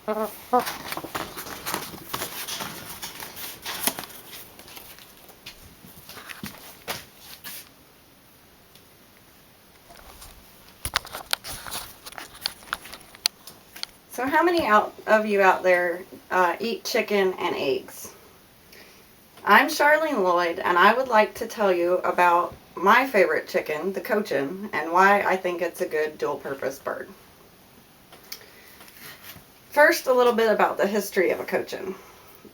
So how many of you out there eat chicken and eggs? I'm Charlene Lloyd, and I would like to tell you about my favorite chicken, the cochin, and why I think it's a good dual-purpose bird. First, a little bit about the history of a cochin.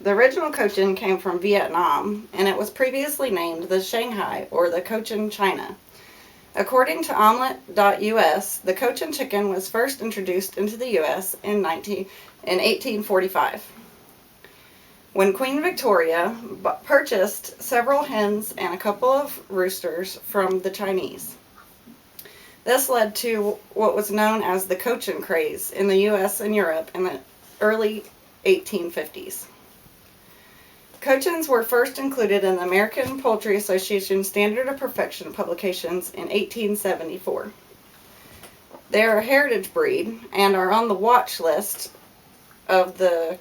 The original cochin came from Vietnam, and it was previously named the Shanghai or the Cochin China. According to omelet.us, the cochin chicken was first introduced into the U.S. in 1845. When Queen Victoria purchased several hens and a couple of roosters from the Chinese. This led to what was known as the cochin craze in the U.S. and Europe in the early 1850s. Cochins were first included in the American Poultry Association Standard of Perfection publications in 1874. They are a heritage breed and are on the watch list of the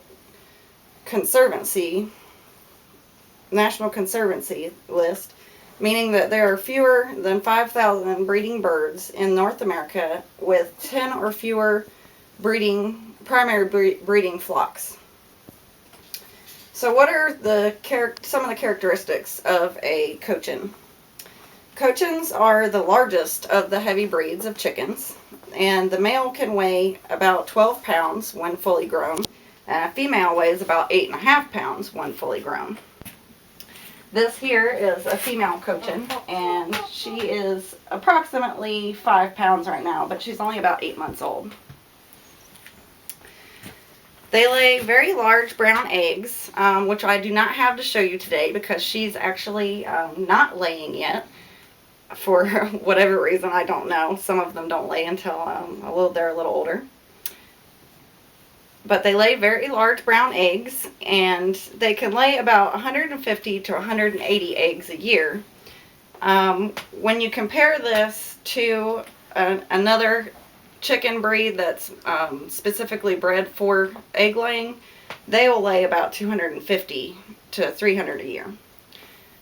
National Conservancy list, meaning that there are fewer than 5,000 breeding birds in North America with 10 or fewer primary breeding flocks. So what are some of the characteristics of a cochin? Cochins are the largest of the heavy breeds of chickens, and the male can weigh about 12 pounds when fully grown, and a female weighs about 8.5 pounds when fully grown. This here is a female cochin, and she is approximately 5 pounds right now, but she's only about 8 months old. They lay very large brown eggs, which I do not have to show you today because she's actually not laying yet. For whatever reason, I don't know. Some of them don't lay until they're a little older. But they lay very large brown eggs, and they can lay about 150 to 180 eggs a year. When you compare this to another chicken breed that's specifically bred for egg laying, they will lay about 250 to 300 a year.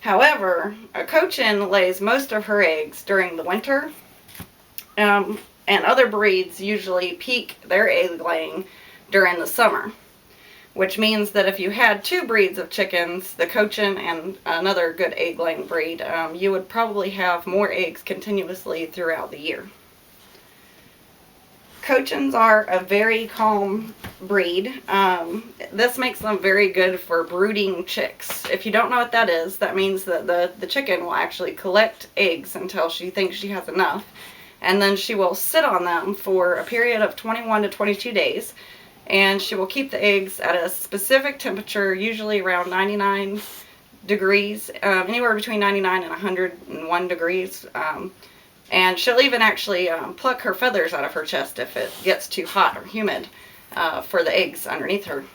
However, a cochin lays most of her eggs during the winter, and other breeds usually peak their egg laying during the summer, which means that if you had two breeds of chickens, the cochin and another good egg laying breed, you would probably have more eggs continuously throughout the year. Cochins are a very calm breed. This makes them very good for brooding chicks. If you don't know what that is, that means that the chicken will actually collect eggs until she thinks she has enough, and then she will sit on them for a period of 21 to 22 days, and she will keep the eggs at a specific temperature, usually around 99 degrees, anywhere between 99 and 101 degrees. And she'll even actually pluck her feathers out of her chest if it gets too hot or humid for the eggs underneath her.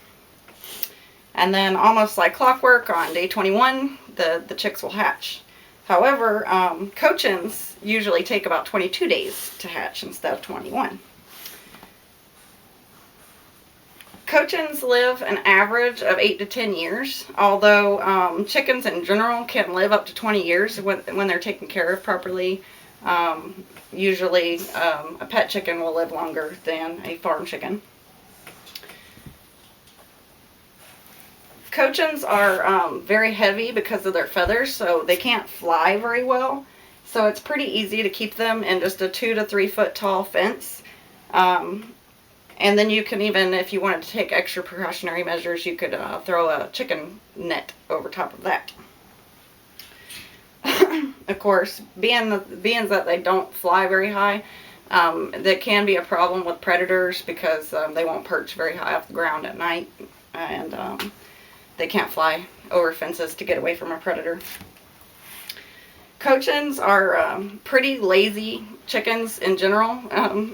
And then almost like clockwork, on day 21, the chicks will hatch. However, cochins usually take about 22 days to hatch instead of 21. Cochins live an average of 8 to 10 years, although chickens in general can live up to 20 years when they're taken care of properly. Usually a pet chicken will live longer than a farm chicken. Cochins are very heavy because of their feathers, so they can't fly very well. So it's pretty easy to keep them in just a 2 to 3 foot tall fence. And then you can even, if you wanted to take extra precautionary measures, you could throw a chicken net over top of that. Of course, being that they don't fly very high, that can be a problem with predators because they won't perch very high off the ground at night, and they can't fly over fences to get away from a predator. Cochins are pretty lazy chickens in general,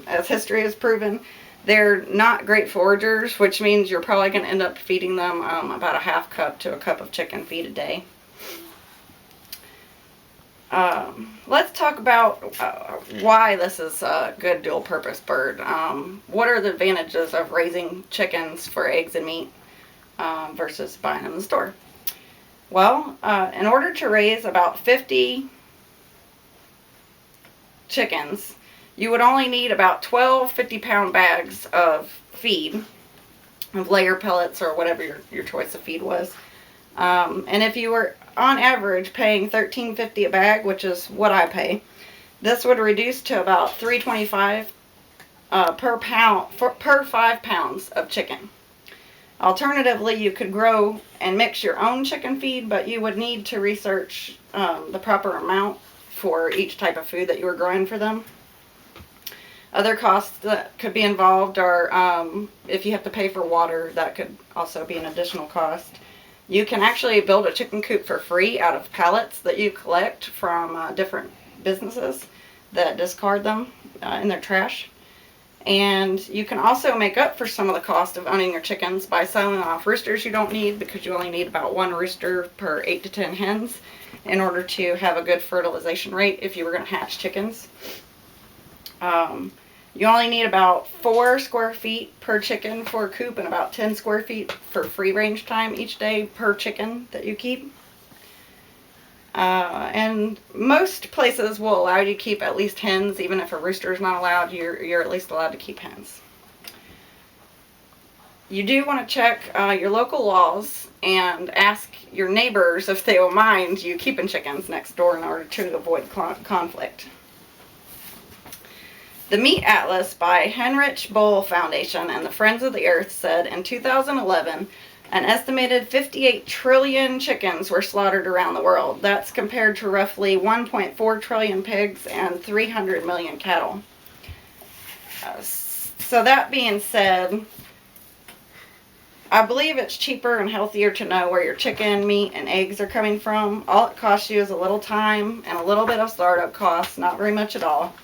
as history has proven. They're not great foragers, which means you're probably going to end up feeding them about a half cup to a cup of chicken feed a day. Let's talk about why this is a good dual purpose bird. What are the advantages of raising chickens for eggs and meat versus buying them in the store? Well, in order to raise about 50 chickens, you would only need about 12 50-pound bags of feed, of layer pellets or whatever your choice of feed was. And if you were on average paying $13.50 a bag, which is what I pay, this would reduce to about $3.25 per 5 pounds of chicken. Alternatively, you could grow and mix your own chicken feed, but you would need to research the proper amount for each type of food that you were growing for them. Other costs that could be involved are if you have to pay for water, that could also be an additional cost. You can actually build a chicken coop for free out of pallets that you collect from different businesses that discard them in their trash. And you can also make up for some of the cost of owning your chickens by selling off roosters you don't need, because you only need about 1 rooster per 8 to 10 hens in order to have a good fertilization rate if you were going to hatch chickens. You only need about 4 square feet per chicken for a coop and about 10 square feet for free range time each day per chicken that you keep. And most places will allow you to keep at least hens. Even if a rooster is not allowed, you're at least allowed to keep hens. You do want to check your local laws and ask your neighbors if they will mind you keeping chickens next door in order to avoid conflict. The Meat Atlas by Heinrich Böll Foundation and the Friends of the Earth said in 2011 an estimated 58 trillion chickens were slaughtered around the world. That's compared to roughly 1.4 trillion pigs and 300 million cattle. So that being said, I believe it's cheaper and healthier to know where your chicken, meat, and eggs are coming from. All it costs you is a little time and a little bit of startup costs, not very much at all.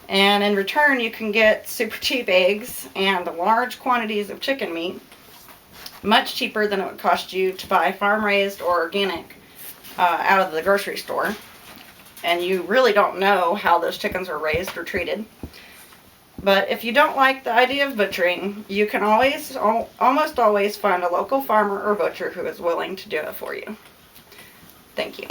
And in return, you can get super cheap eggs and large quantities of chicken meat, much cheaper than it would cost you to buy farm-raised or organic out of the grocery store. And you really don't know how those chickens were raised or treated. But if you don't like the idea of butchering, you can almost always find a local farmer or butcher who is willing to do it for you. Thank you.